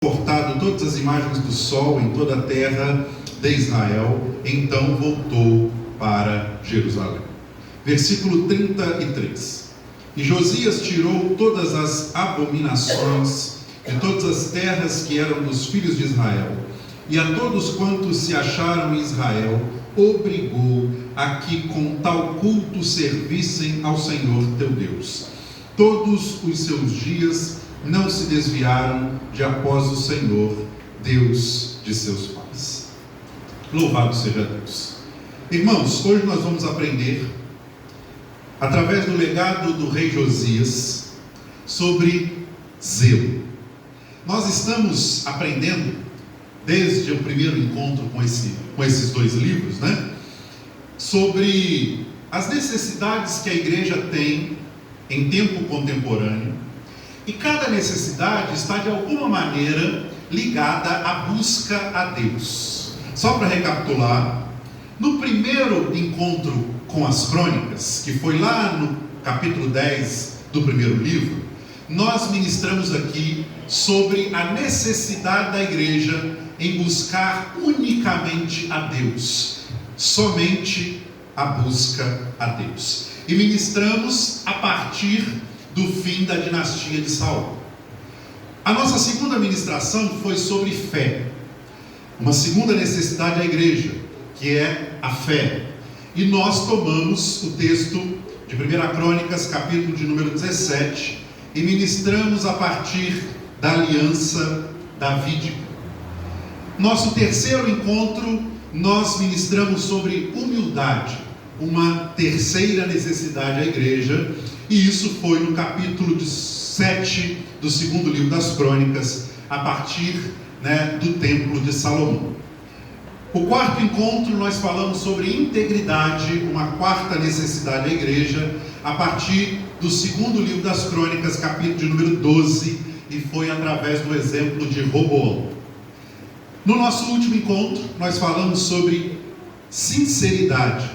cortado todas as imagens do sol em toda a terra de Israel, então voltou para Jerusalém. Versículo 33. E Josias tirou todas as abominações de todas as terras que eram dos filhos de Israel, e a todos quantos se acharam em Israel, obrigou a que com tal culto servissem ao Senhor teu Deus. Todos os seus dias não se desviaram de após o Senhor, Deus de seus pais. Louvado seja Deus. Irmãos, hoje nós vamos aprender, através do legado do rei Josias, sobre zelo. Nós estamos aprendendo, desde o primeiro encontro com esses dois livros, sobre as necessidades que a igreja tem em tempo contemporâneo, e cada necessidade está de alguma maneira ligada à busca a Deus. Só para recapitular, no primeiro encontro com as crônicas, que foi lá no capítulo 10 do primeiro livro, nós ministramos aqui sobre a necessidade da igreja em buscar unicamente a Deus, somente a busca a Deus. E ministramos a partir do fim da dinastia de Saul. A nossa segunda ministração foi sobre fé, uma segunda necessidade da igreja, que é a fé. E nós tomamos o texto de 1 Crônicas, capítulo de número 17, e ministramos a partir da aliança davídica. Nosso terceiro encontro, nós ministramos sobre humildade, uma terceira necessidade da igreja, e isso foi no capítulo 7 do segundo livro das Crônicas, a partir do templo de Salomão. O quarto encontro nós falamos sobre integridade, uma quarta necessidade da igreja, a partir do segundo livro das Crônicas, capítulo de número 12, e foi através do exemplo de Roboão. No nosso último encontro, nós falamos sobre sinceridade,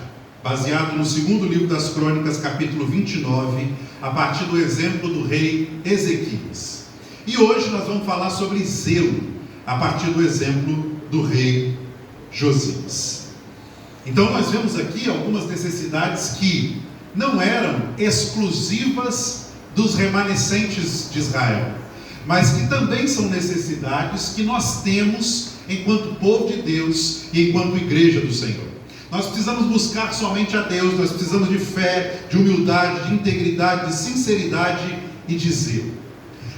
baseado no segundo livro das Crônicas, capítulo 29, a partir do exemplo do rei Ezequias. E hoje nós vamos falar sobre zelo, a partir do exemplo do rei Josias. Então nós vemos aqui algumas necessidades que não eram exclusivas dos remanescentes de Israel, mas que também são necessidades que nós temos enquanto povo de Deus e enquanto igreja do Senhor. Nós precisamos buscar somente a Deus, nós precisamos de fé, de humildade, de integridade, de sinceridade e de zelo.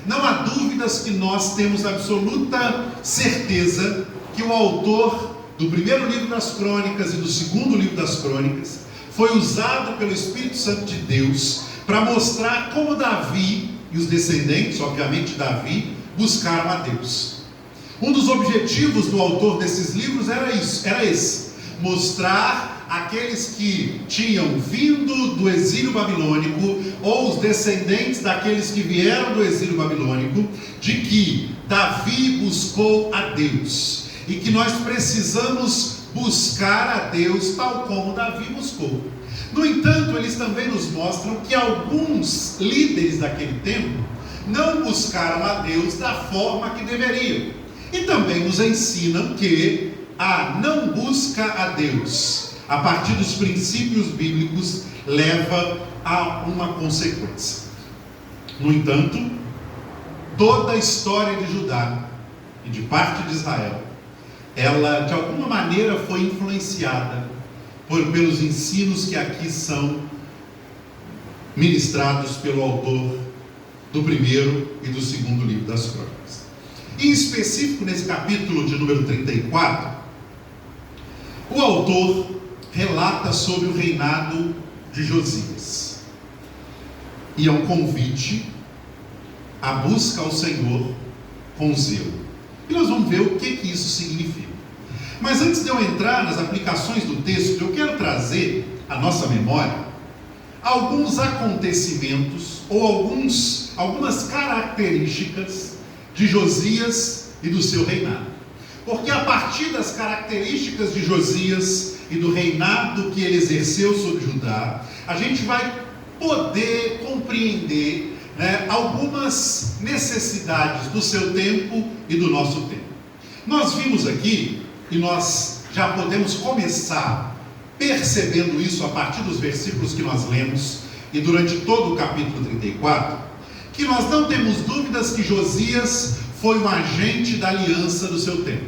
Não há dúvidas que nós temos absoluta certeza que o autor do primeiro livro das Crônicas e do segundo livro das Crônicas foi usado pelo Espírito Santo de Deus para mostrar como Davi e os descendentes, obviamente Davi, buscaram a Deus. Um dos objetivos do autor desses livros era esse: mostrar aqueles que tinham vindo do exílio babilônico, ou os descendentes daqueles que vieram do exílio babilônico, de que Davi buscou a Deus, e que nós precisamos buscar a Deus tal como Davi buscou. No entanto, eles também nos mostram que alguns líderes daquele tempo não buscaram a Deus da forma que deveriam, e também nos ensinam que a não busca a Deus, a partir dos princípios bíblicos, leva a uma consequência. No entanto, toda a história de Judá e de parte de Israel, ela de alguma maneira foi influenciada pelos ensinos que aqui são ministrados pelo autor do primeiro e do segundo livro das Crônicas. Em específico, nesse capítulo de número 34, o autor relata sobre o reinado de Josias, e é um convite à busca ao Senhor com zelo. E nós vamos ver o que isso significa. Mas antes de eu entrar nas aplicações do texto, eu quero trazer à nossa memória alguns acontecimentos ou algumas características de Josias e do seu reinado. Porque a partir das características de Josias e do reinado que ele exerceu sobre Judá, a gente vai poder compreender algumas necessidades do seu tempo e do nosso tempo. Nós vimos aqui, e nós já podemos começar percebendo isso a partir dos versículos que nós lemos, e durante todo o capítulo 34, que nós não temos dúvidas que Josias foi um agente da aliança do seu tempo.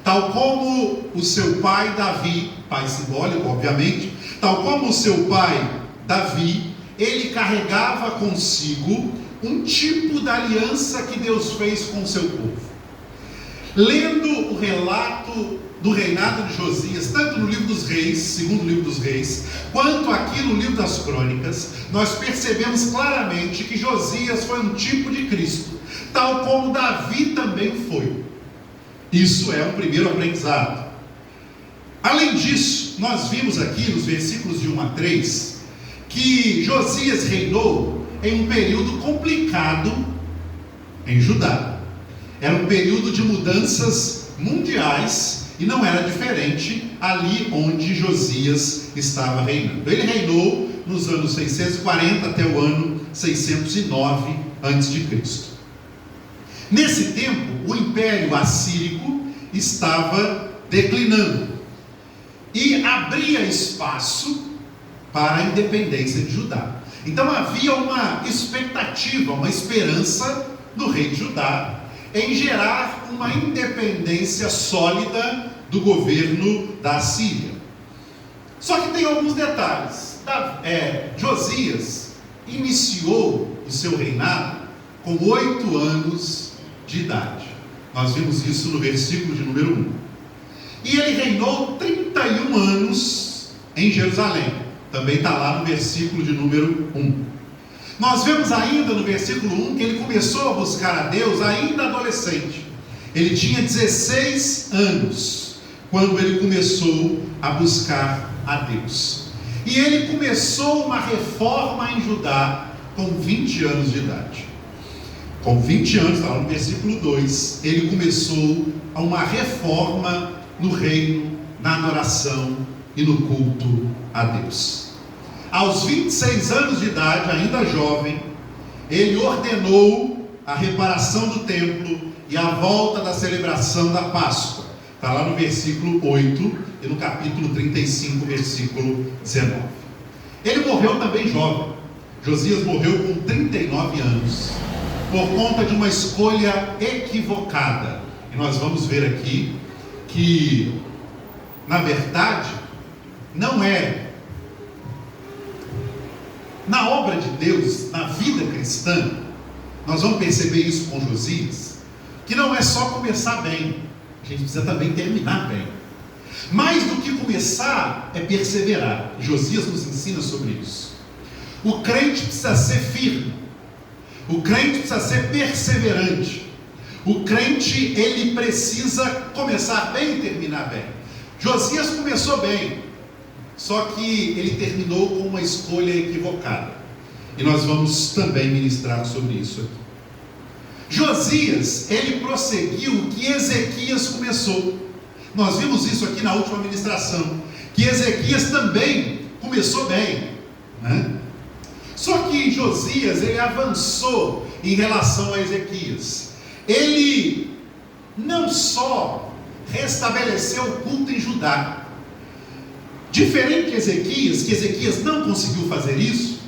Tal como o seu pai Davi, pai simbólico obviamente, tal como o seu pai Davi, ele carregava consigo um tipo da aliança que Deus fez com o seu povo. Lendo o relato do reinado de Josias, tanto no livro dos reis, segundo livro dos reis, quanto aqui no livro das crônicas, nós percebemos claramente que Josias foi um tipo de Cristo, tal como Davi também foi. Isso é um primeiro aprendizado. Além disso, nós vimos aqui nos versículos de 1 a 3, que Josias reinou em um período complicado em Judá. Era um período de mudanças mundiais e não era diferente ali onde Josias estava reinando. Ele reinou nos anos 640 até o ano 609 a.C. Nesse tempo, o Império Assírico estava declinando e abria espaço para a independência de Judá. Então havia uma expectativa, uma esperança do rei de Judá em gerar uma independência sólida do governo da Assíria. Só que tem alguns detalhes. Josias iniciou o seu reinado com 8 anos de idade. Nós vimos isso no versículo de número 1. E ele reinou 31 anos em Jerusalém. Também está lá no versículo de número 1. Nós vemos ainda no versículo 1 que ele começou a buscar a Deus ainda adolescente. Ele tinha 16 anos quando ele começou a buscar a Deus. E ele começou uma reforma em Judá com 20 anos de idade. Com 20 anos, está lá no versículo 2, ele começou uma reforma no reino, na adoração e no culto a Deus. Aos 26 anos de idade, ainda jovem, ele ordenou a reparação do templo e a volta da celebração da Páscoa. Está lá no versículo 8 e no capítulo 35, versículo 19. Ele morreu também jovem. Josias morreu com 39 anos, por conta de uma escolha equivocada. E nós vamos ver aqui que, na verdade, não é na obra de Deus, na vida cristã, nós vamos perceber isso com Josias, que não é só começar bem, a gente precisa também terminar bem. Mais do que começar, é perseverar. Josias nos ensina sobre isso. O crente precisa ser firme, o crente precisa ser perseverante, o crente, ele precisa começar bem e terminar bem. Josias começou bem, só que ele terminou com uma escolha equivocada. E nós vamos também ministrar sobre isso aqui. Josias, ele prosseguiu o que Ezequias começou. Nós vimos isso aqui na última ministração, que Ezequias também começou bem, né? Só que Josias, ele avançou em relação a Ezequias. Ele não só restabeleceu o culto em Judá, diferente de Ezequias, que Ezequias não conseguiu fazer isso,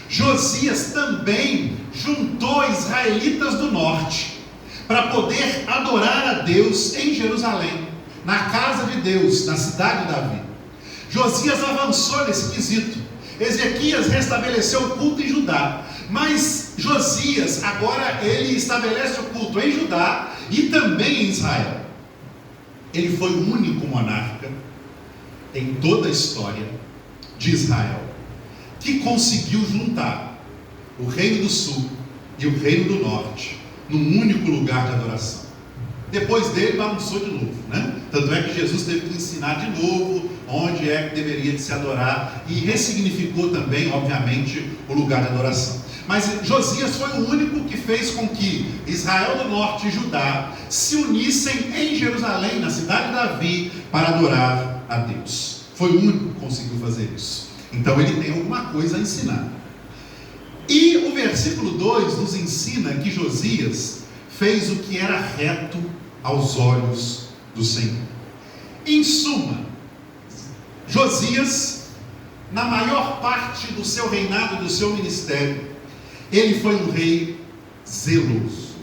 Josias também juntou israelitas do norte para poder adorar a Deus em Jerusalém, na casa de Deus, na cidade de Davi. Josias avançou nesse quesito. Ezequias restabeleceu o culto em Judá, mas Josias agora ele estabelece o culto em Judá e também em Israel. Ele foi o único monarca em toda a história de Israel que conseguiu juntar o reino do sul e o reino do norte num único lugar de adoração. Depois dele bagunçou de novo, né? Tanto é que Jesus teve que ensinar de novo onde é que deveria de se adorar, e ressignificou também, obviamente, o lugar de adoração. Mas Josias foi o único que fez com que Israel do norte e Judá se unissem em Jerusalém, na cidade de Davi, para adorar a Deus. Foi o único que conseguiu fazer isso. Então ele tem alguma coisa a ensinar. E o versículo 2 nos ensina que Josias fez o que era reto aos olhos do Senhor. Em suma, Josias, na maior parte do seu reinado, do seu ministério, ele foi um rei zeloso.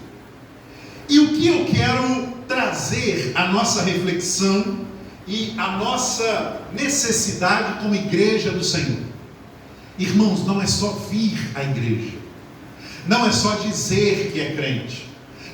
E o que eu quero trazer à nossa reflexão e à nossa necessidade como igreja do Senhor? Irmãos, não é só vir à igreja, não é só dizer que é crente.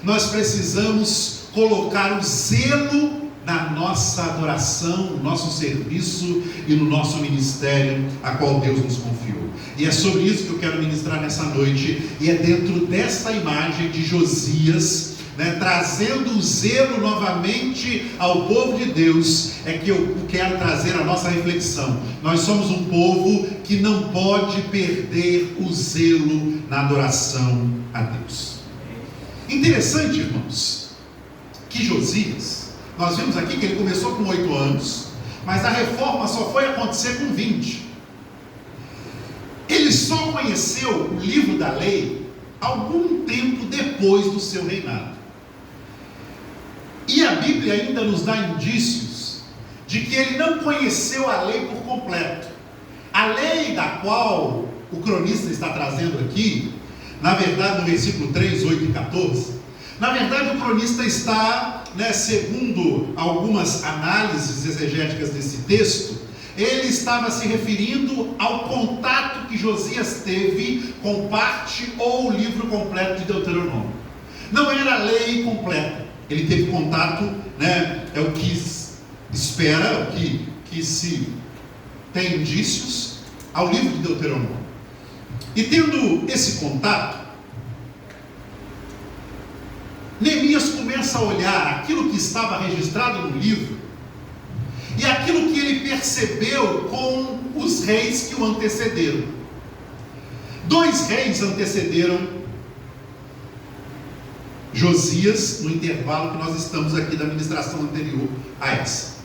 Nós precisamos colocar o zelo na nossa adoração, no nosso serviço e no nosso ministério a qual Deus nos confiou. E é sobre isso que eu quero ministrar nessa noite, e é dentro dessa imagem de Josias, trazendo o zelo novamente ao povo de Deus, é que eu quero trazer a nossa reflexão. Nós somos um povo que não pode perder o zelo na adoração a Deus. Interessante, irmãos, que Josias, nós vimos aqui que ele começou com 8 anos, mas a reforma só foi acontecer com 20. Ele só conheceu o livro da lei algum tempo depois do seu reinado. E a Bíblia ainda nos dá indícios de que ele não conheceu a lei por completo. A lei da qual o cronista está trazendo aqui, na verdade no versículo 3, 8 e 14, na verdade o cronista está, segundo algumas análises exegéticas desse texto, ele estava se referindo ao contato que Josias teve com parte ou o livro completo de Deuteronômio. Não era a lei completa. Ele teve contato, é o que espera, o que se tem indícios, ao livro de Deuteronômio. E tendo esse contato, Neemias começa a olhar aquilo que estava registrado no livro e aquilo que ele percebeu com os reis que o antecederam. 2 reis antecederam Josias, no intervalo que nós estamos aqui da ministração anterior a essa.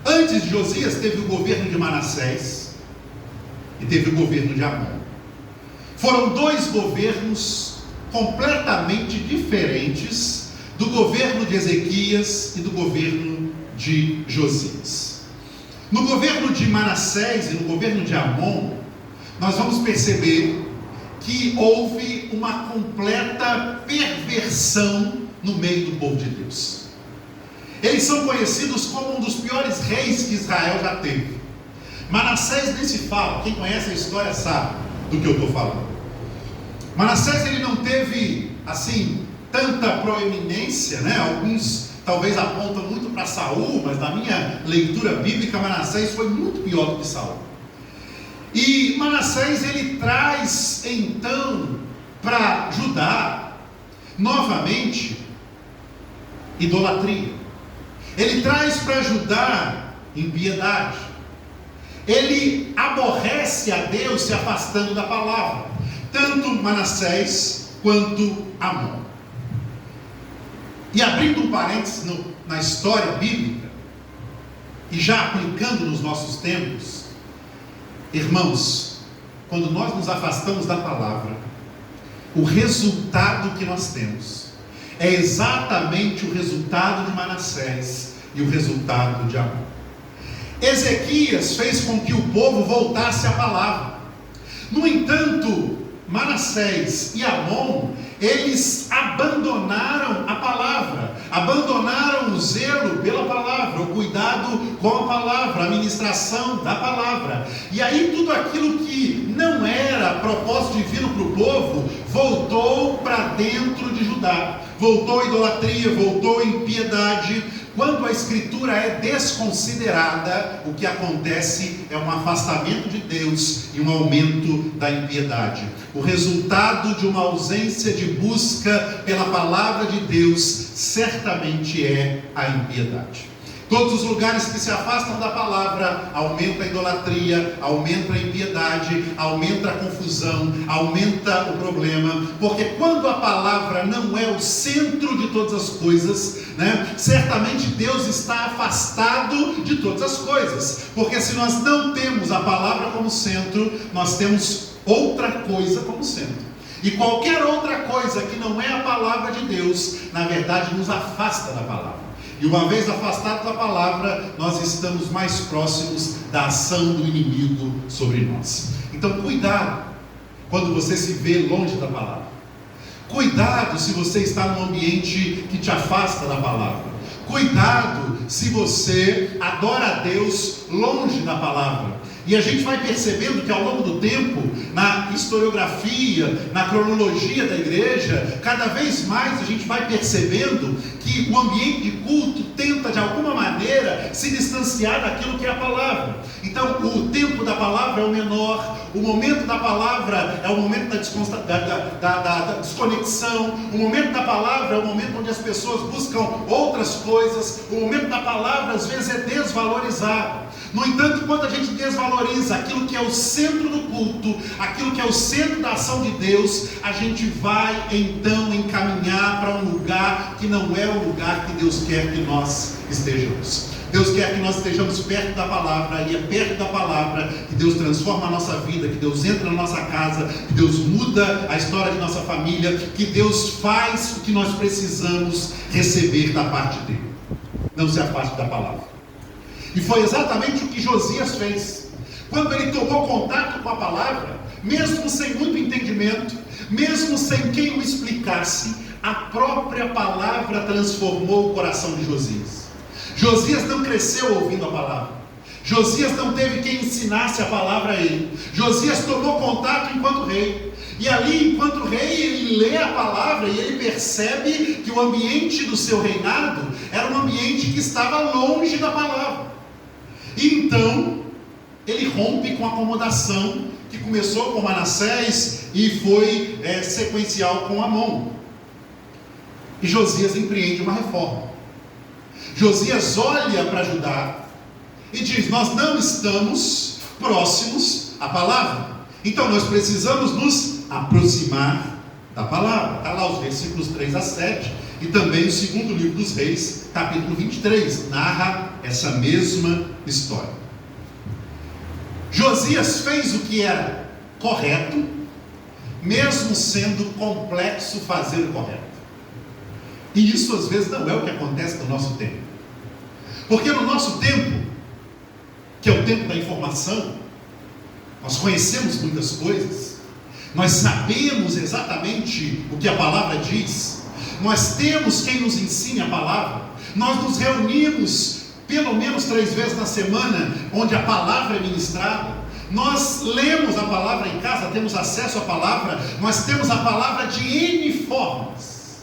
Antes de Josias teve o governo de Manassés e teve o governo de Amon. Foram 2 governos completamente diferentes do governo de Ezequias e do governo de Josias. No governo de Manassés e no governo de Amon, nós vamos perceber que houve uma completa perversão no meio do povo de Deus. Eles são conhecidos como um dos piores reis que Israel já teve. Manassés nem se fala, quem conhece a história sabe do que eu estou falando. Manassés ele não teve assim tanta proeminência, alguns talvez apontam muito para Saul, mas na minha leitura bíblica Manassés foi muito pior do que Saul. E Manassés ele traz então para Judá novamente idolatria. Ele traz para Judá impiedade. Ele aborrece a Deus se afastando da palavra, tanto Manassés quanto Amon. E abrindo um parênteses na história bíblica e já aplicando nos nossos tempos, irmãos, quando nós nos afastamos da palavra, o resultado que nós temos é exatamente o resultado de Manassés e o resultado de Amon. Ezequias fez com que o povo voltasse à palavra. No entanto, Manassés e Amon, eles abandonaram a palavra, abandonaram o zelo pela palavra, o cuidado com a palavra, a ministração da palavra. E aí tudo aquilo que não era propósito divino para o povo, voltou para dentro de Judá. Voltou a idolatria, voltou a impiedade. Quando a escritura é desconsiderada, o que acontece é um afastamento de Deus e um aumento da impiedade. O resultado de uma ausência de busca pela palavra de Deus certamente é a impiedade. Todos os lugares que se afastam da palavra, aumenta a idolatria, aumenta a impiedade, aumenta a confusão, aumenta o problema, porque quando a palavra não é o centro de todas as coisas, certamente Deus está afastado de todas as coisas, porque se nós não temos a palavra como centro, nós temos outra coisa como centro. E qualquer outra coisa que não é a palavra de Deus, na verdade nos afasta da palavra. E uma vez afastados da palavra, nós estamos mais próximos da ação do inimigo sobre nós. Então cuidado quando você se vê longe da palavra. Cuidado se você está num ambiente que te afasta da palavra. Cuidado se você adora a Deus longe da palavra. E a gente vai percebendo que ao longo do tempo, na historiografia, na cronologia da igreja, cada vez mais a gente vai percebendo que o ambiente de culto tenta de alguma maneira se distanciar daquilo que é a palavra. Então o tempo da palavra é o menor, o momento da palavra é o momento da desconexão, o momento da palavra é o momento onde as pessoas buscam outras coisas, o momento da palavra às vezes é desvalorizado. No entanto, quando a gente desvaloriza aquilo que é o centro do culto, aquilo que é o centro da ação de Deus, a gente vai então encaminhar para um lugar que não é o lugar que Deus quer que nós estejamos. Deus quer que nós estejamos perto da palavra, e é perto da palavra que Deus transforma a nossa vida, que Deus entra na nossa casa, que Deus muda a história de nossa família, que Deus faz o que nós precisamos receber da parte dele. Não se afaste da palavra. E foi exatamente o que Josias fez. Quando ele tomou contato com a palavra, mesmo sem muito entendimento, mesmo sem quem o explicasse, a própria palavra transformou o coração de Josias. Josias não cresceu ouvindo a palavra. Josias não teve quem ensinasse a palavra a ele. Josias tomou contato enquanto rei. E ali, enquanto rei, ele lê a palavra e ele percebe que o ambiente do seu reinado era um ambiente que estava longe da palavra. Então, ele rompe com a acomodação que começou com Manassés e foi sequencial com Amon. E Josias empreende uma reforma. Josias olha para Judá e diz: nós não estamos próximos à palavra, então nós precisamos nos aproximar da palavra. Está lá os versículos 3 a 7, e também o segundo livro dos Reis, capítulo 23, narra essa mesma história. Josias fez o que era correto, mesmo sendo complexo fazer o correto. E isso às vezes não é o que acontece no nosso tempo. Porque no nosso tempo, que é o tempo da informação, nós conhecemos muitas coisas, nós sabemos exatamente o que a palavra diz, nós temos quem nos ensine a palavra, nós nos reunimos pelo menos 3 vezes na semana, onde a palavra é ministrada, nós lemos a palavra em casa, temos acesso à palavra, nós temos a palavra de N formas.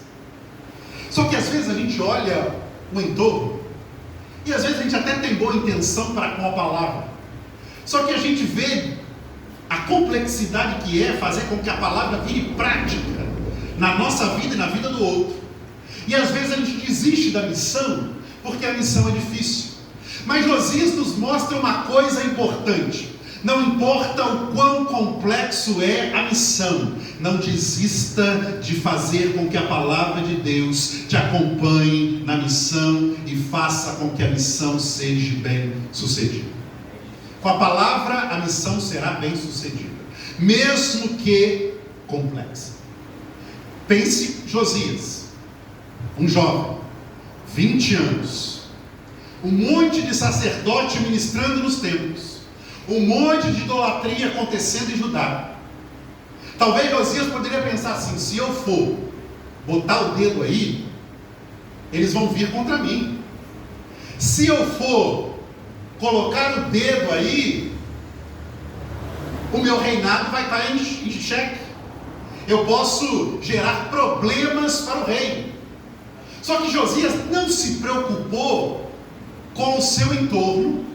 Só que às vezes a gente olha o entorno, e às vezes a gente até tem boa intenção para com a palavra, só que a gente vê a complexidade que é fazer com que a palavra vire prática na nossa vida e na vida do outro. E às vezes a gente desiste da missão, porque a missão é difícil. Mas Josias nos mostra uma coisa importante: não importa o quão complexo é a missão, não desista de fazer com que a palavra de Deus te acompanhe na missão e faça com que a missão seja bem sucedida. Com a palavra a missão será bem sucedida, mesmo que complexa. Pense Josias, um jovem, 20 anos, um monte de sacerdote ministrando nos templos, um monte de idolatria acontecendo em Judá. Talvez Josias poderia pensar assim: se eu for botar o dedo aí, eles vão vir contra mim. Se eu for colocar o dedo aí, o meu reinado vai estar em xeque. Eu posso gerar problemas para o rei. Só que Josias não se preocupou com o seu entorno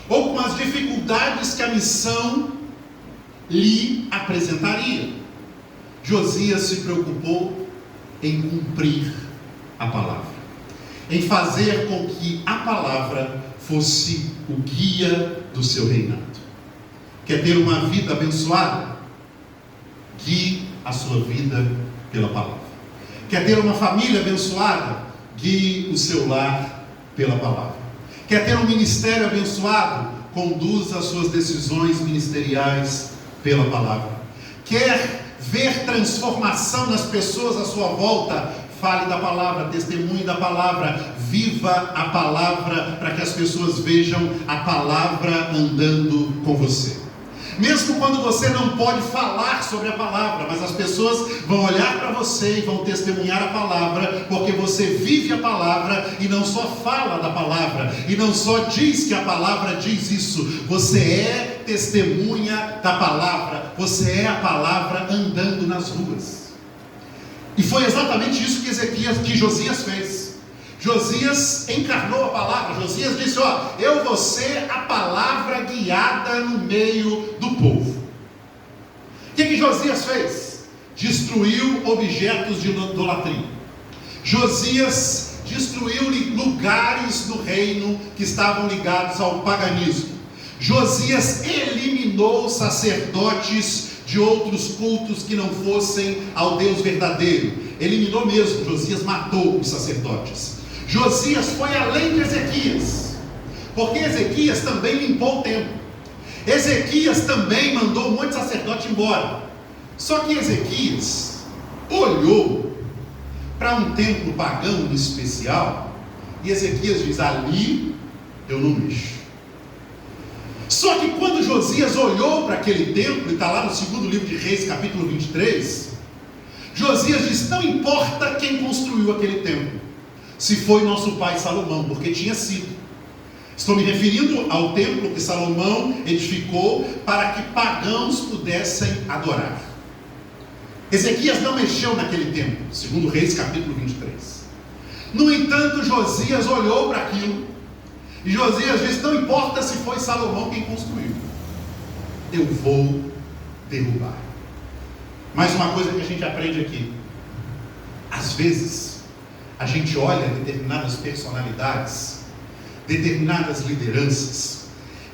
ou com as dificuldades que a missão lhe apresentaria. Josias se preocupou em cumprir a palavra, em fazer com que a palavra fosse o guia do seu reinado. Quer ter uma vida abençoada? Guie a sua vida pela palavra. Quer ter uma família abençoada? Guie o seu lar pela palavra. Quer ter um ministério abençoado? Conduza as suas decisões ministeriais pela palavra. Quer ver transformação nas pessoas à sua volta, fale da palavra, testemunhe da palavra, viva a palavra, para que as pessoas vejam a palavra andando com você. Mesmo quando você não pode falar sobre a palavra, mas as pessoas vão olhar para você e vão testemunhar a palavra, porque você vive a palavra e não só fala da palavra, e não só diz que a palavra diz isso, você é testemunha da palavra, você é a palavra andando nas ruas. E foi exatamente isso que Josias fez. Josias encarnou a palavra. Josias disse: eu vou ser a palavra guiada no meio do povo. O que Josias fez? Destruiu objetos de idolatria. Josias destruiu lugares do reino que estavam ligados ao paganismo. Josias eliminou sacerdotes de outros cultos que não fossem ao Deus verdadeiro. Eliminou mesmo. Josias matou os sacerdotes. Josias foi além de Ezequias, porque Ezequias também limpou o templo. Ezequias também mandou um monte de sacerdote embora. Só que Ezequias olhou para um templo pagão em especial, e Ezequias diz: ali eu não mexo. Só que quando Josias olhou para aquele templo, e está lá no segundo livro de Reis, capítulo 23, Josias diz: não importa quem construiu aquele templo, se foi nosso pai Salomão, porque tinha sido. Estou me referindo ao templo que Salomão edificou para que pagãos pudessem adorar. Ezequias não mexeu naquele templo, segundo Reis capítulo 23. No entanto, Josias olhou para aquilo, e Josias disse: não importa se foi Salomão quem construiu, eu vou derrubar. Mais uma coisa que a gente aprende aqui: às vezes a gente olha determinadas personalidades, determinadas lideranças,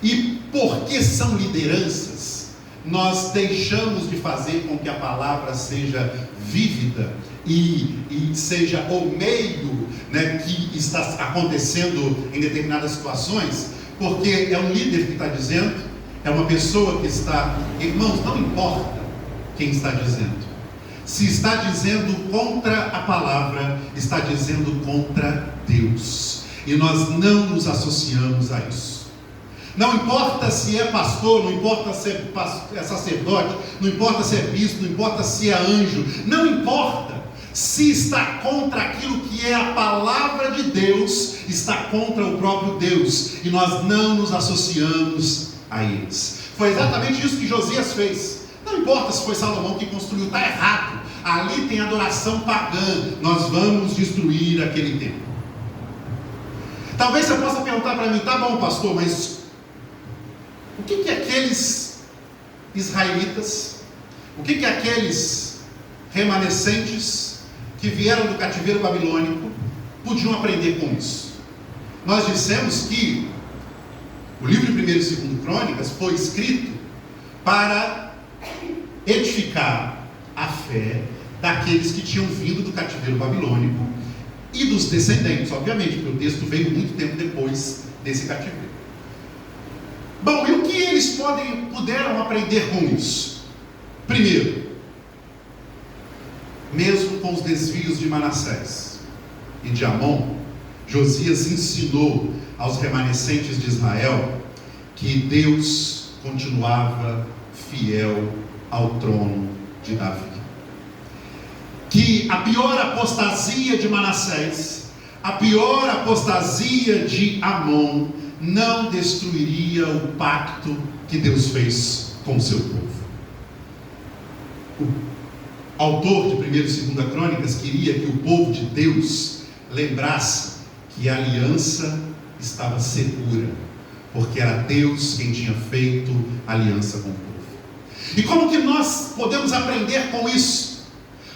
e porque são lideranças, nós deixamos de fazer com que a palavra seja vívida e seja o meio, que está acontecendo em determinadas situações, porque é um líder que está dizendo, é uma pessoa que está... Irmãos, não importa quem está dizendo. Se está dizendo contra a palavra, está dizendo contra Deus. E nós não nos associamos a isso. Não importa se é pastor, não importa se é sacerdote, não importa se é bispo, não importa se é anjo, não importa. Se está contra aquilo que é a palavra de Deus, está contra o próprio Deus. E nós não nos associamos a eles. Foi exatamente isso que Josias fez. Não importa se foi Salomão que construiu, está errado. Ali tem adoração pagã. Nós vamos destruir aquele templo. Talvez você possa perguntar para mim: tá bom, pastor, mas o que aqueles israelitas, o que aqueles remanescentes que vieram do cativeiro babilônico podiam aprender com isso? Nós dissemos que o livro de 1º e 2º Crônicas foi escrito para edificar a fé daqueles que tinham vindo do cativeiro babilônico e dos descendentes, obviamente, porque o texto veio muito tempo depois desse cativeiro. Bom, e o que eles puderam aprender com isso? Primeiro, mesmo com os desvios de Manassés e de Amon, Josias ensinou aos remanescentes de Israel que Deus continuava fiel ao trono de Davi. Que a pior apostasia de Manassés, a pior apostasia de Amon, não destruiria o pacto que Deus fez com o seu povo. O autor de 1ª e 2ª Crônicas queria que o povo de Deus lembrasse que a aliança estava segura, porque era Deus quem tinha feito aliança com o povo. E como que nós podemos aprender com isso?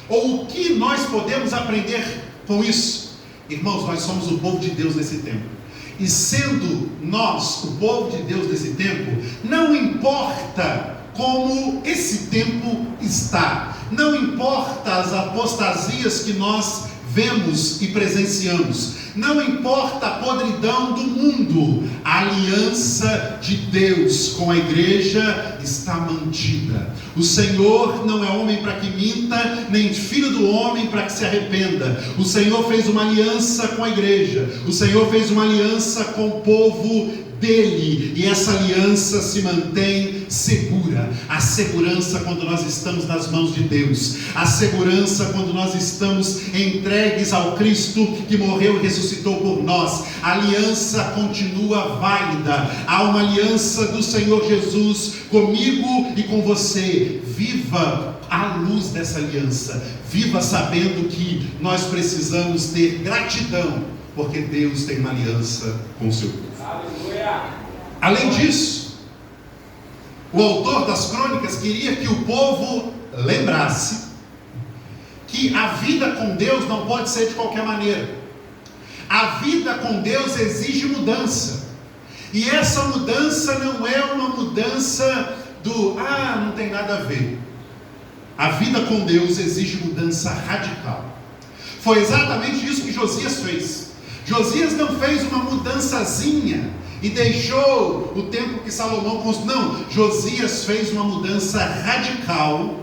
Ou o que nós podemos aprender com isso? Irmãos, nós somos o povo de Deus nesse tempo. E sendo nós o povo de Deus nesse tempo, não importa como esse tempo está, não importa as apostasias que nós vemos e presenciamos, Não importa a podridão do mundo, a aliança de Deus com a igreja está mantida. O Senhor não é homem para que minta, nem filho do homem para que se arrependa. O Senhor fez uma aliança com a igreja, o Senhor fez uma aliança com o povo dele, e essa aliança se mantém segura. A segurança quando nós estamos nas mãos de Deus, a segurança quando nós estamos entregues ao Cristo que morreu e ressuscitou por nós. A aliança continua válida. Há uma aliança do Senhor Jesus comigo e com você. Viva à luz dessa aliança, viva sabendo que nós precisamos ter gratidão, porque Deus tem uma aliança com o seu povo. Além disso, o autor das crônicas queria que o povo lembrasse que a vida com Deus não pode ser de qualquer maneira. A vida com Deus exige mudança, e essa mudança não é uma mudança do não tem nada a ver. A vida com Deus exige mudança radical. Foi exatamente isso que Josias fez. Josias não fez uma mudançazinha e deixou o templo que Salomão construiu. Não, Josias fez uma mudança radical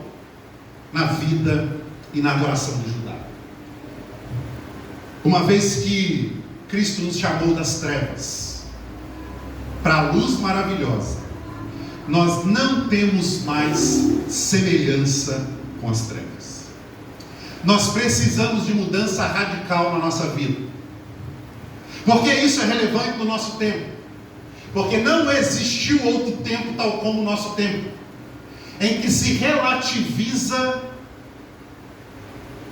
na vida e na adoração de Judá. Uma vez que Cristo nos chamou das trevas para a luz maravilhosa, nós não temos mais semelhança com as trevas. Nós precisamos de mudança radical na nossa vida. Por que isso é relevante no nosso tempo? Porque não existiu outro tempo tal como o nosso tempo, em que se relativiza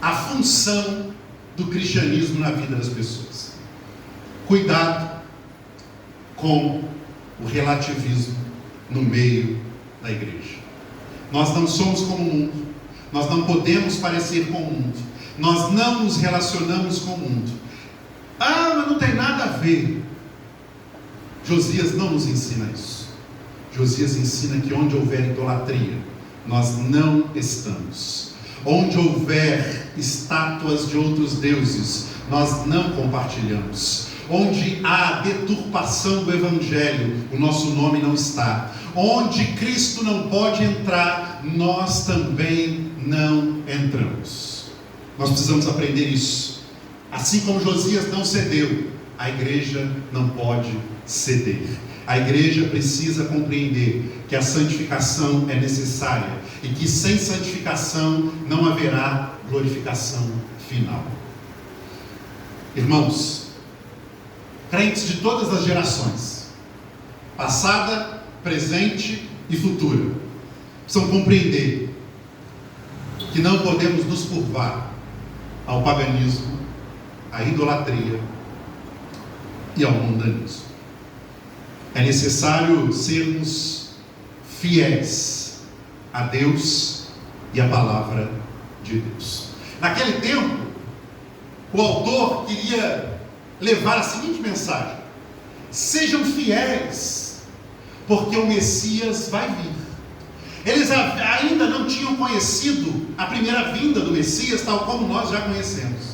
a função do cristianismo na vida das pessoas. Cuidado com o relativismo no meio da igreja. Nós não somos como o mundo, nós não podemos parecer com o mundo, nós não nos relacionamos com o mundo. Mas não tem nada a ver. Josias não nos ensina isso. Josias ensina que onde houver idolatria, nós não estamos. Onde houver estátuas de outros deuses, nós não compartilhamos. Onde há deturpação do Evangelho, o nosso nome não está. Onde Cristo não pode entrar, nós também não entramos. Nós precisamos aprender isso. Assim como Josias não cedeu, a igreja não pode ceder. A igreja precisa compreender que a santificação é necessária e que sem santificação não haverá glorificação final. Irmãos, crentes de todas as gerações, passada, presente e futura, precisam compreender que não podemos nos curvar ao paganismo, à idolatria e ao mundanismo. É necessário sermos fiéis a Deus e à palavra de Deus. Naquele tempo, o autor queria levar a seguinte mensagem: sejam fiéis, porque o Messias vai vir. Eles ainda não tinham conhecido a primeira vinda do Messias, tal como nós já conhecemos.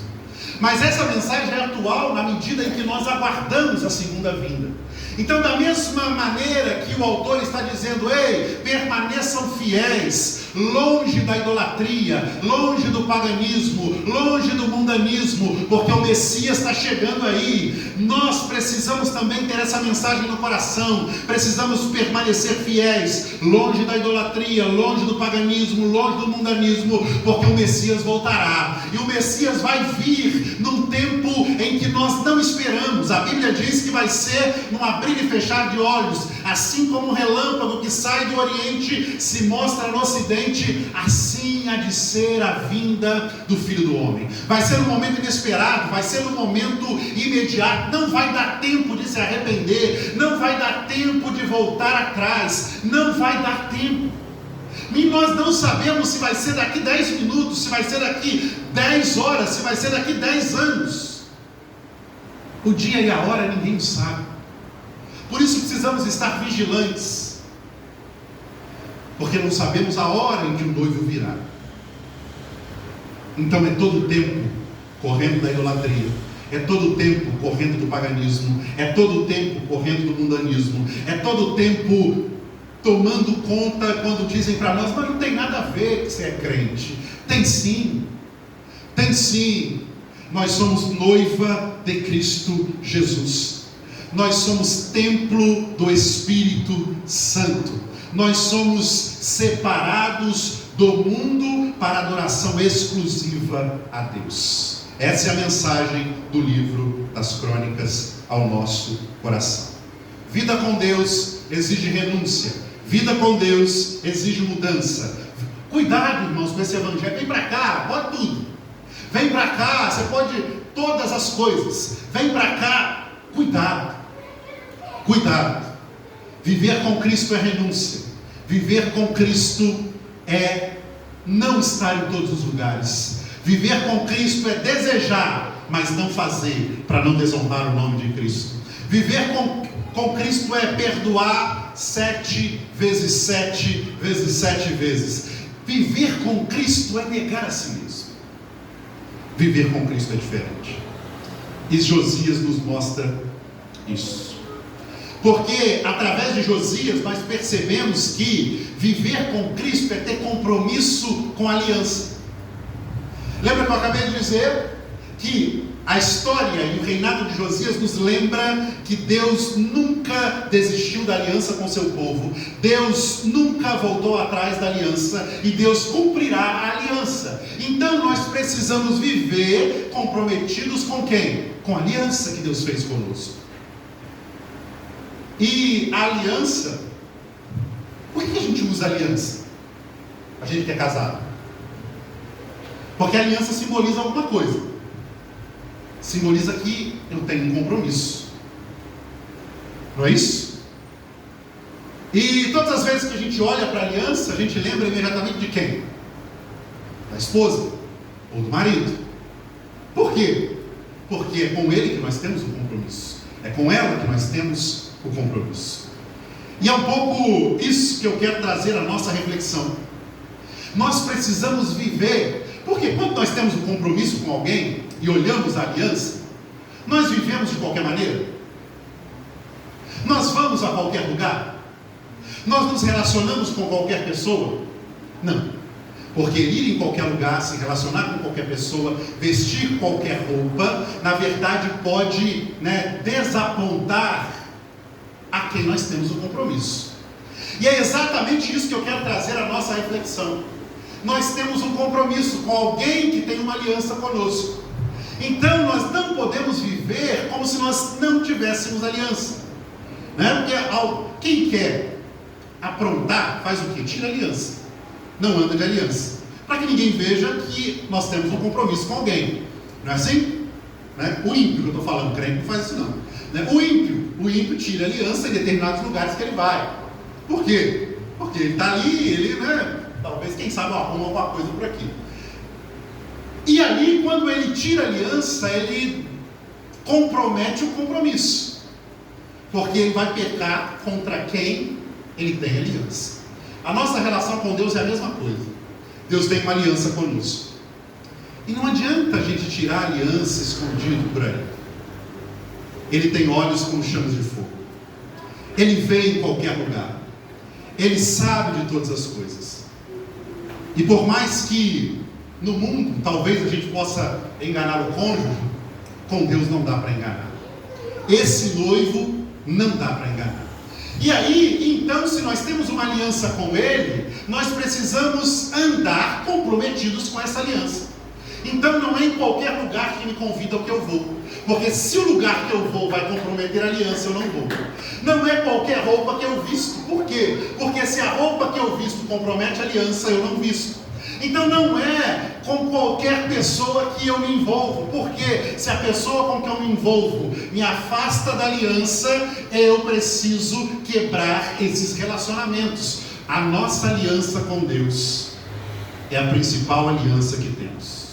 Mas essa mensagem é atual na medida em que nós aguardamos a segunda vinda. Então, da mesma maneira que o autor está dizendo: ei, permaneçam fiéis, longe da idolatria, longe do paganismo, longe do mundanismo, porque o Messias está chegando aí. Nós precisamos também ter essa mensagem no coração. Precisamos permanecer fiéis, longe da idolatria, longe do paganismo, longe do mundanismo, porque o Messias voltará. E o Messias vai vir num tempo em que nós não esperamos. A Bíblia diz que vai ser num abrir e fechar de olhos, assim como um relâmpago que sai do Oriente se mostra no Ocidente, assim há de ser a vinda do Filho do Homem. Vai ser um momento inesperado, vai ser um momento imediato, não vai dar tempo de se arrepender, não vai dar tempo de voltar atrás, não vai dar tempo. E nós não sabemos se vai ser daqui 10 minutos, se vai ser daqui 10 horas, se vai ser daqui 10 anos. O dia e a hora ninguém sabe. Por isso precisamos estar vigilantes, porque não sabemos a hora em que o noivo virá. Então é todo o tempo correndo da idolatria, É todo o tempo correndo do paganismo, é todo o tempo correndo do mundanismo, é todo o tempo tomando conta quando dizem para nós, mas não tem nada a ver que você é crente. Tem sim, tem sim. Nós somos noiva de Cristo Jesus. Nós somos templo do Espírito Santo. Nós somos separados do mundo para adoração exclusiva a Deus. Essa é a mensagem do livro das Crônicas ao nosso coração. Vida com Deus exige renúncia. Vida com Deus exige mudança. Cuidado, irmãos, com esse evangelho. Vem para cá, pode tudo. Vem para cá, você pode todas as coisas. Vem para cá, cuidado. Cuidado. Viver com Cristo é renúncia. Viver com Cristo é não estar em todos os lugares. Viver com Cristo é desejar, mas não fazer, para não desonrar o nome de Cristo. Viver com Cristo é perdoar 7 vezes 7 vezes 7 vezes. Viver com Cristo é negar a si mesmo. Viver com Cristo é diferente. E Josias nos mostra isso. Porque através de Josias nós percebemos que viver com Cristo é ter compromisso com a aliança. Lembra que eu acabei de dizer que a história e o reinado de Josias nos lembra que Deus nunca desistiu da aliança com seu povo. Deus nunca voltou atrás da aliança e Deus cumprirá a aliança. Então nós precisamos viver comprometidos com quem? Com a aliança que Deus fez conosco. E a aliança, por que a gente usa aliança? A gente que é casado. Porque a aliança simboliza alguma coisa. Simboliza que eu tenho um compromisso. Não é isso? E todas as vezes que a gente olha para a aliança, a gente lembra imediatamente de quem? Da esposa ou do marido. Por quê? Porque é com ele que nós temos um compromisso. É com ela que nós temos o compromisso. E é um pouco isso que eu quero trazer à nossa reflexão. Nós precisamos viver, porque quando nós temos um compromisso com alguém e olhamos a aliança, nós vivemos de qualquer maneira. Nós vamos a qualquer lugar. Nós nos relacionamos com qualquer pessoa. Não. Porque ir em qualquer lugar, se relacionar com qualquer pessoa, vestir qualquer roupa, na verdade pode, desapontar a quem nós temos o compromisso. E é exatamente isso que eu quero trazer à nossa reflexão. Nós temos um compromisso com alguém que tem uma aliança conosco. Então nós não podemos viver como se nós não tivéssemos aliança. Porque quem quer aprontar, faz o quê? Tira aliança. Não anda de aliança. Para que ninguém veja que nós temos um compromisso com alguém. Não é assim? O ímpio que eu estou falando, crente não faz isso não. O ímpio tira aliança em determinados lugares que ele vai. Por quê? Porque ele está ali, ele, talvez, quem sabe, arruma alguma coisa por aqui. E ali, quando ele tira aliança, ele compromete o compromisso. Porque ele vai pecar contra quem ele tem aliança. A nossa relação com Deus é a mesma coisa. Deus tem uma aliança conosco. E não adianta a gente tirar a aliança escondido por aí. Ele tem olhos como chamas de fogo. Ele vê em qualquer lugar. Ele sabe de todas as coisas. E por mais que no mundo talvez a gente possa enganar o cônjuge, com Deus não dá para enganar. Esse noivo não dá para enganar. E aí, então, se nós temos uma aliança com Ele, nós precisamos andar comprometidos com essa aliança. Então não é em qualquer lugar que me convida que eu vou. Porque se o lugar que eu vou vai comprometer a aliança, eu não vou. Não é qualquer roupa que eu visto. Por quê? Porque se a roupa que eu visto compromete a aliança, eu não visto. Então não é com qualquer pessoa que eu me envolvo. Porque se a pessoa com que eu me envolvo me afasta da aliança, eu preciso quebrar esses relacionamentos. A nossa aliança com Deus é a principal aliança que temos.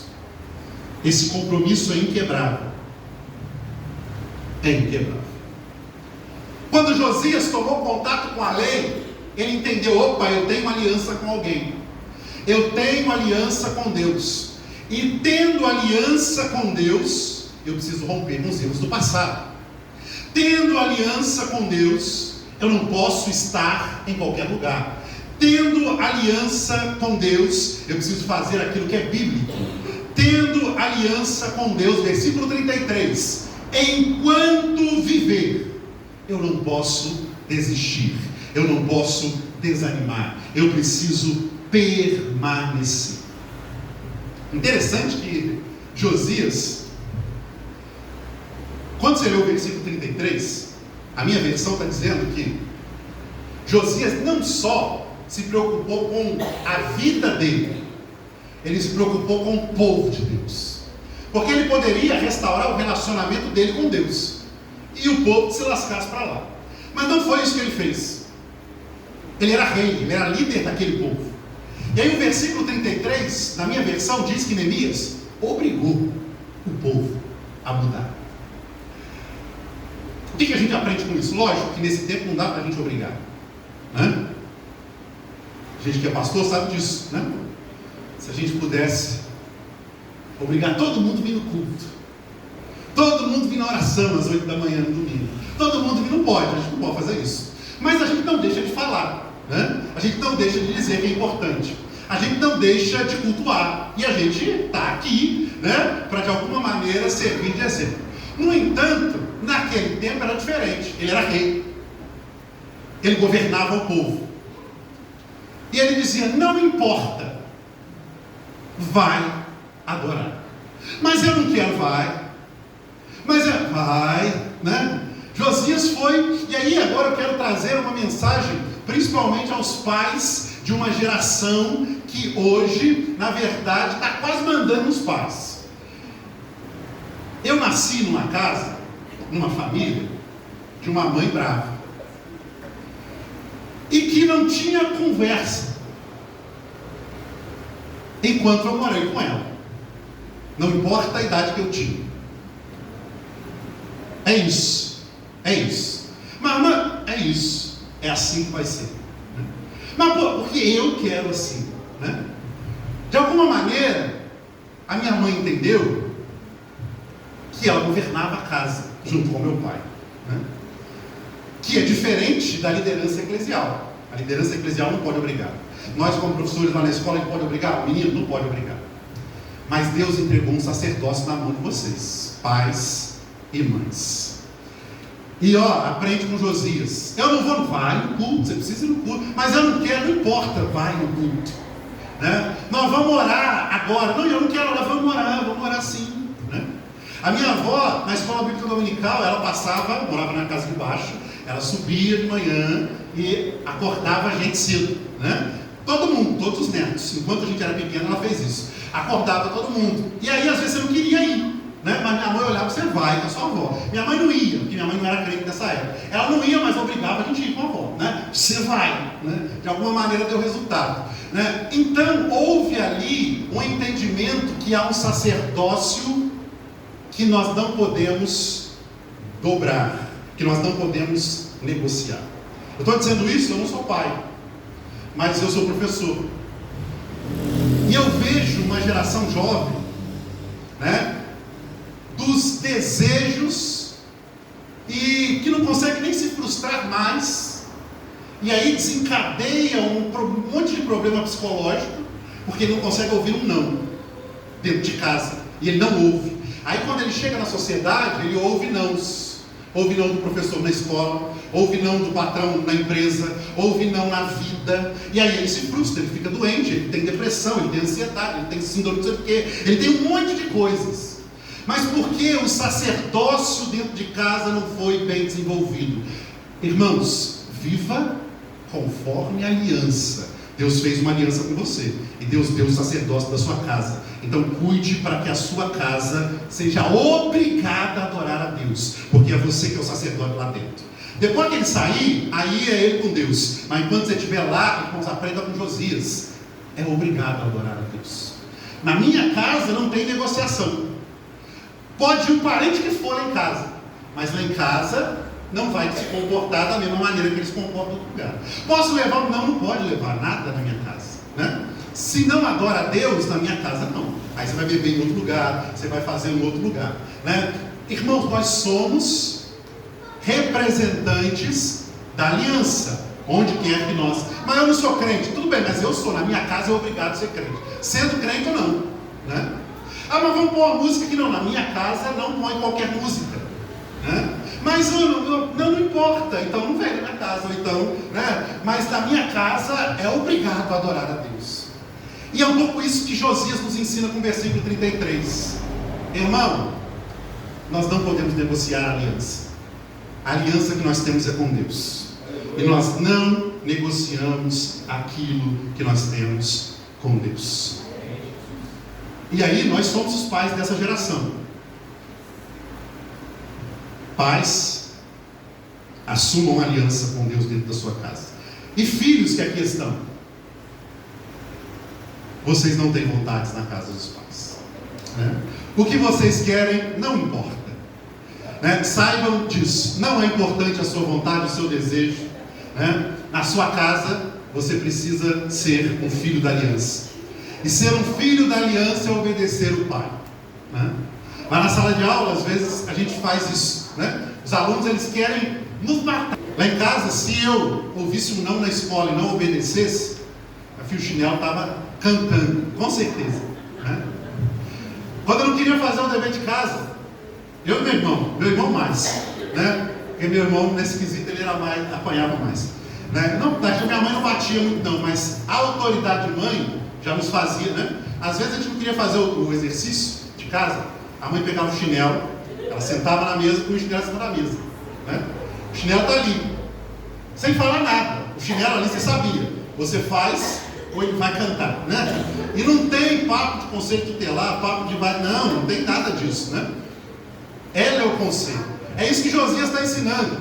Esse compromisso é inquebrável. É inquebrável. Quando Josias tomou contato com a lei, ele entendeu: opa, eu tenho uma aliança com alguém. Eu tenho aliança com Deus. E tendo aliança com Deus, eu preciso romper com os erros do passado. Tendo aliança com Deus, eu não posso estar em qualquer lugar. Tendo aliança com Deus, eu preciso fazer aquilo que é bíblico. Tendo aliança com Deus, versículo 33, enquanto viver, eu não posso desistir, eu não posso desanimar, eu preciso permanecer. Interessante que Josias, quando você lê o versículo 33, a minha versão está dizendo que Josias não só se preocupou com a vida dele, ele se preocupou com o povo de Deus, porque ele poderia restaurar o relacionamento dele com Deus, e o povo se lascasse para lá, mas não foi isso que ele fez. Ele era rei, ele era líder daquele povo. E aí o versículo 33, na minha versão, diz que Neemias obrigou o povo a mudar. O que a gente aprende com isso? Lógico que nesse tempo não dá para a gente obrigar, né? A gente que é pastor sabe disso, né? Se a gente pudesse obrigar todo mundo a vir no culto, todo mundo vir na oração às 8 da manhã no domingo, todo mundo vir, não pode, a gente não pode fazer isso. Mas a gente não deixa de falar, né? A gente não deixa de dizer que é importante, a gente não deixa de cultuar, e a gente está aqui, né, para de alguma maneira servir de exemplo. No entanto, naquele tempo era diferente. Ele era rei, ele governava o povo, e ele dizia: não importa, vai adorar. Mas eu não quero, vai. Mas vai, né? Josias foi. E aí agora eu quero trazer uma mensagem principalmente aos pais de uma geração que hoje, na verdade, está quase mandando os pais. Eu nasci numa casa, numa família de uma mãe brava, e que não tinha conversa enquanto eu morei com ela, não importa a idade que eu tinha. É isso, é isso. Mas é isso, é assim que vai ser, né? Mas porque eu quero assim, né? De alguma maneira, a minha mãe entendeu que ela governava a casa junto com meu pai, né? Que é diferente da liderança eclesial. A liderança eclesial não pode obrigar. Nós, como professores lá na escola, a gente pode obrigar? O menino não pode obrigar. Mas Deus entregou um sacerdócio na mão de vocês, pais e mães. E aprende com Josias. Eu não vou, vai no culto, você precisa ir no culto. Mas eu não quero, não importa, vai no culto, né? Nós vamos orar agora. Não, eu não quero orar, vamos orar sim, né? A minha avó, na escola bíblica dominical, ela morava na casa de baixo, ela subia de manhã e acordava a gente cedo, né? Todo mundo, todos os netos, enquanto a gente era pequeno, ela fez isso. Acordava todo mundo. E aí, às vezes, eu não queria ir, né? Mas minha mãe olhava: você vai com a sua avó. Minha mãe não ia, porque minha mãe não era crente nessa época. Ela não ia, mas obrigava a gente a ir com a avó, né? Você vai, né? De alguma maneira deu resultado, né? Então, houve ali um entendimento que há um sacerdócio que nós não podemos dobrar, que nós não podemos negociar. Eu estou dizendo isso, eu não sou pai, mas eu sou professor. E eu vejo uma geração jovem, né, dos desejos, e que não consegue nem se frustrar mais, e aí desencadeia um monte de problema psicológico, porque ele não consegue ouvir um não dentro de casa, e ele não ouve. Aí quando ele chega na sociedade, ele ouve nãos. Ouve não do professor na escola, ouve não do patrão na empresa, ouve não na vida, e aí ele se frustra, ele fica doente, ele tem depressão, ele tem ansiedade, ele tem síndrome de não sei o quê, ele tem um monte de coisas. Mas por que o sacerdócio dentro de casa não foi bem desenvolvido? Irmãos, viva conforme a aliança. Deus fez uma aliança com você, e Deus deu o sacerdócio da sua casa. Então cuide para que a sua casa seja obrigada a adorar a Deus, porque é você que é o sacerdote lá dentro. Depois que ele sair, aí é ele com Deus. Mas enquanto você estiver lá, irmãos, aprenda com Josias, é obrigado a adorar a Deus. Na minha casa não tem negociação. Pode ir um parente que for lá em casa, mas lá em casa não vai se comportar da mesma maneira que eles se comportam no outro lugar. Posso levar? Não pode levar nada na minha casa, né? Se não adora a Deus, na minha casa não. Aí você vai beber em outro lugar, você vai fazer em outro lugar. né? Irmãos, nós somos representantes da aliança, onde quer que nós... Mas eu não sou crente. Tudo bem, mas eu sou. Na minha casa eu obrigado a ser crente. Sendo crente ou não, né? Ah, mas vamos pôr uma música aqui. Não, na minha casa não põe qualquer música, né? Mas não importa, então não vem na minha casa, ou então, né? Mas na minha casa é obrigado a adorar a Deus. E é um pouco isso que Josias nos ensina com o versículo 33. Irmão, nós não podemos negociar a aliança. A aliança que nós temos é com Deus. E nós não negociamos aquilo que nós temos com Deus. E aí nós somos os pais dessa geração. Pais, assumam aliança com Deus dentro da sua casa. E filhos que aqui estão, vocês não têm vontades na casa dos pais, né? O que vocês querem não importa, né? Saibam disso. Não é importante a sua vontade, o seu desejo, né? Na sua casa você precisa ser um filho da aliança. E ser um filho da aliança é obedecer o pai, né? Mas na sala de aula, às vezes, a gente faz isso, né? Os alunos, eles querem nos matar. Lá em casa, se eu ouvisse um não na escola e não obedecesse, a Fio Chinelo estava cantando, com certeza, né? Quando eu não queria fazer o dever de casa, eu e meu irmão mais, né? Porque meu irmão, nesse quesito, ele era mais, apanhava mais, né? Não, minha mãe não batia muito não, mas a autoridade de mãe já nos fazia, né? Às vezes a gente não queria fazer o exercício de casa, a mãe pegava o chinelo, ela sentava na mesa com o chinelo em cima da mesa, né? O chinelo está ali, sem falar nada. O chinelo ali você sabia, você faz ou ele vai cantar, né? E não tem papo de conselho tutelar, papo de vai, não tem nada disso, né? Ela é o conselho. É isso que Josias está ensinando.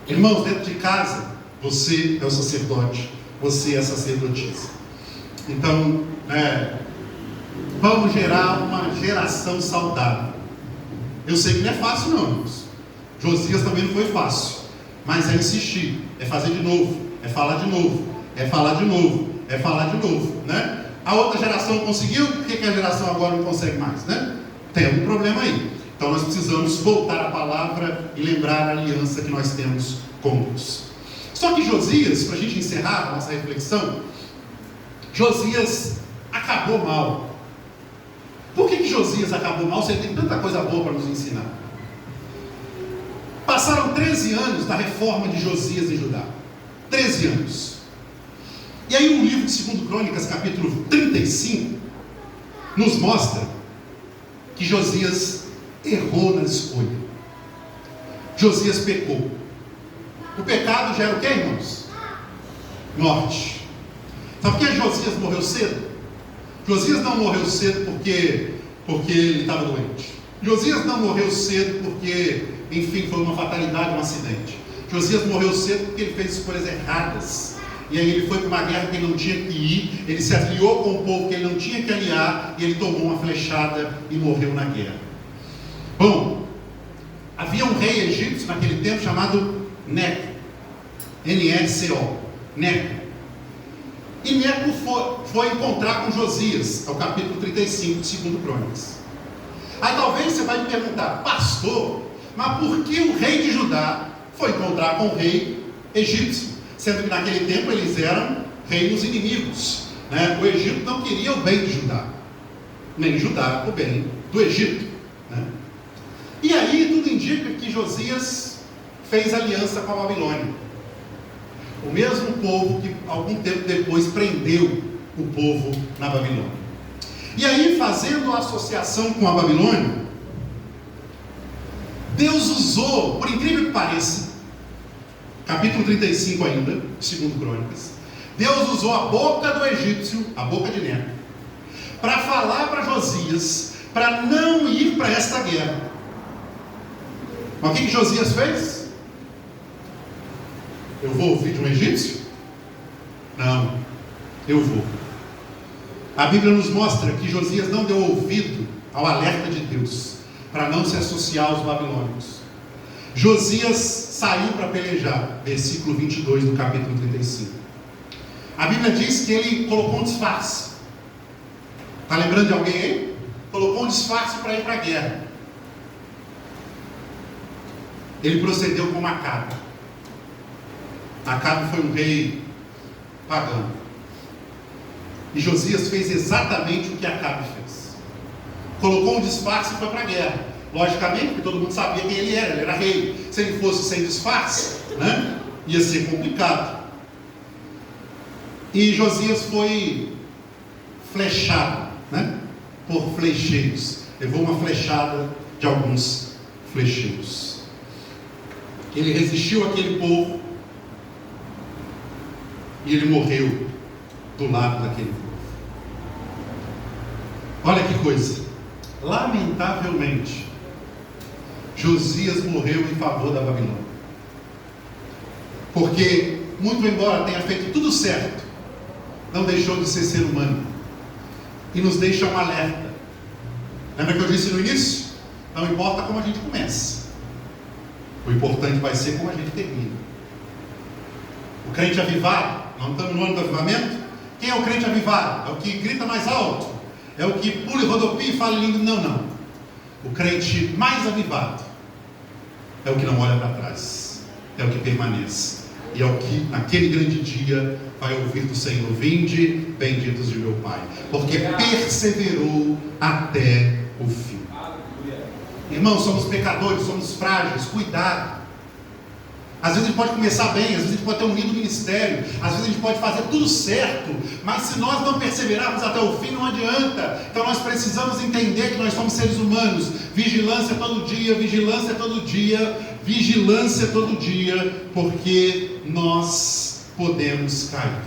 Irmãos, dentro de casa, você é o sacerdote, você é a sacerdotisa. Então, vamos gerar uma geração saudável. Eu sei que não é fácil não, irmãos. Josias também não foi fácil, mas é insistir, é fazer de novo, é falar de novo, é falar de novo, é falar de novo, né? A outra geração conseguiu, por que a geração agora não consegue mais, né? Tem algum problema aí. Então nós precisamos voltar à palavra e lembrar a aliança que nós temos com Deus. Só que Josias, para a gente encerrar a nossa reflexão, Josias acabou mal. Por que Josias acabou mal se ele tem tanta coisa boa para nos ensinar? Passaram 13 anos da reforma de Josias em Judá. 13 anos. E aí no livro de 2 Crônicas, capítulo 35, nos mostra que Josias errou na escolha. Josias pecou. O pecado gera o que, irmãos? Morte. Sabe por que Josias morreu cedo? Josias não morreu cedo porque ele estava doente. Josias não morreu cedo porque, enfim, foi uma fatalidade, um acidente. Josias morreu cedo porque ele fez escolhas erradas. E aí ele foi para uma guerra que ele não tinha que ir, ele se aliou com o povo que ele não tinha que aliar, e ele tomou uma flechada e morreu na guerra. Bom, havia um rei egípcio naquele tempo chamado Neco, N-E-C-O, Neco. E Neco foi encontrar com Josias, é o capítulo 35 de 2 Crônicas. Aí talvez você vai me perguntar, pastor, mas por que o rei de Judá foi encontrar com o rei egípcio? Sendo que naquele tempo eles eram reinos inimigos, né? O Egito não queria o bem de Judá, nem Judá o bem do Egito, né? E aí tudo indica que Josias fez aliança com a Babilônia, o mesmo povo que algum tempo depois prendeu o povo na Babilônia. E aí, fazendo a associação com a Babilônia, Deus usou, por incrível que pareça, capítulo 35 ainda, 2 Crônicas, Deus usou a boca do egípcio, a boca de Neco, para falar para Josias, para não ir para esta guerra. Mas o que Josias fez? Eu vou ouvir de um egípcio? Não, eu vou. A Bíblia nos mostra que Josias não deu ouvido ao alerta de Deus, para não se associar aos babilônicos. Josias saiu para pelejar, versículo 22 do capítulo 35. A Bíblia diz que ele colocou um disfarce. Está lembrando de alguém aí? Colocou um disfarce para ir para a guerra. ele procedeu como Acabe. Acabe foi um rei pagão. E Josias fez exatamente o que Acabe fez. Colocou um disfarce e foi para a guerra. Logicamente, porque todo mundo sabia quem ele era rei. Se ele fosse sem disfarce, né, ia ser complicado. E Josias foi flechado, né, por flecheiros. Levou uma flechada de alguns flecheiros. Ele resistiu àquele povo e ele morreu do lado daquele povo. Olha que coisa. Lamentavelmente, Josias morreu em favor da Babilônia. Porque, muito embora tenha feito tudo certo, não deixou de ser humano. E nos deixa um alerta. Lembra que eu disse no início? Não importa como a gente começa, o importante vai ser como a gente termina. O crente avivado, não estamos no ano do avivamento? Quem é o crente avivado? É o que grita mais alto? É o que pula e rodopia e fala em língua? Não. O crente mais avivado é o que não olha para trás, é o que permanece, e é o que naquele grande dia vai ouvir do Senhor: vinde, benditos de meu Pai, porque perseverou até o fim. Irmãos, somos pecadores, somos frágeis, cuidado. Às vezes a gente pode começar bem, às vezes a gente pode ter um lindo ministério, às vezes a gente pode fazer tudo certo, mas se nós não perseverarmos até o fim, não adianta. Então nós precisamos entender que nós somos seres humanos. Vigilância todo dia, vigilância todo dia, vigilância todo dia, porque nós podemos cair.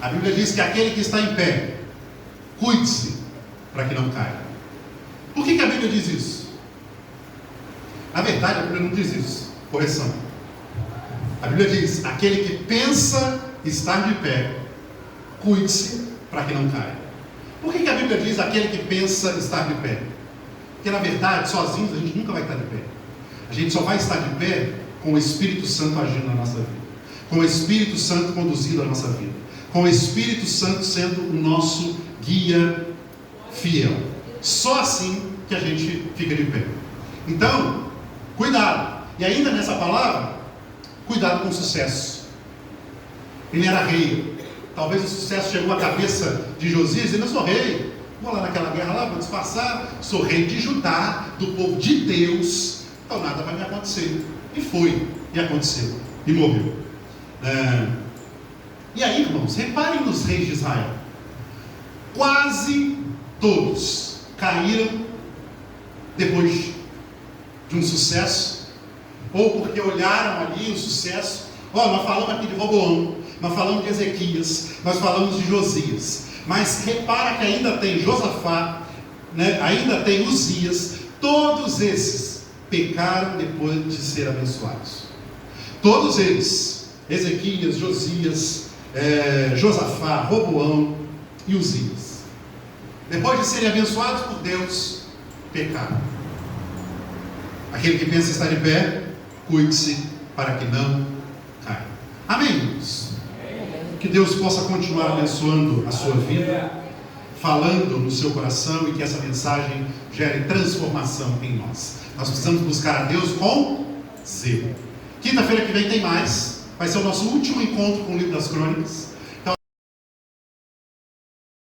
A Bíblia diz que aquele que está em pé, cuide-se para que não caia. Por que a Bíblia diz isso? Na verdade, a Bíblia não diz isso. Correção. A Bíblia diz: aquele que pensa estar de pé, cuide-se para que não caia. Por que a Bíblia diz aquele que pensa estar de pé? Porque na verdade, sozinhos a gente nunca vai estar de pé. A gente só vai estar de pé com o Espírito Santo agindo na nossa vida, com o Espírito Santo conduzindo a nossa vida, com o Espírito Santo sendo o nosso guia fiel. Só assim que a gente fica de pé. Então, cuidado. E ainda nessa palavra, cuidado com o sucesso. Ele era rei. Talvez o sucesso chegou à cabeça de Josias, dizendo: eu sou rei, vou lá naquela guerra lá, vou disfarçar, sou rei de Judá, do povo de Deus, então nada vai me acontecer. E foi, e aconteceu, e morreu. E aí, irmãos, reparem nos reis de Israel. Quase todos caíram depois de um sucesso, ou porque olharam ali o sucesso. Nós falamos aqui de Roboão, nós falamos de Ezequias, nós falamos de Josias, mas repara que ainda tem Josafá, né? Ainda tem Uzias. Todos esses pecaram depois de ser abençoados. Todos eles, Ezequias, Josias, Josafá, Roboão e Uzias, depois de serem abençoados por Deus, pecaram. Aquele que pensa estar de pé, cuide-se para que não caia. Amém, irmãos? Que Deus possa continuar abençoando a sua vida, falando no seu coração, e que essa mensagem gere transformação em nós. Nós precisamos buscar a Deus com zelo. Quinta-feira que vem tem mais. Vai ser o nosso último encontro com o livro das Crônicas.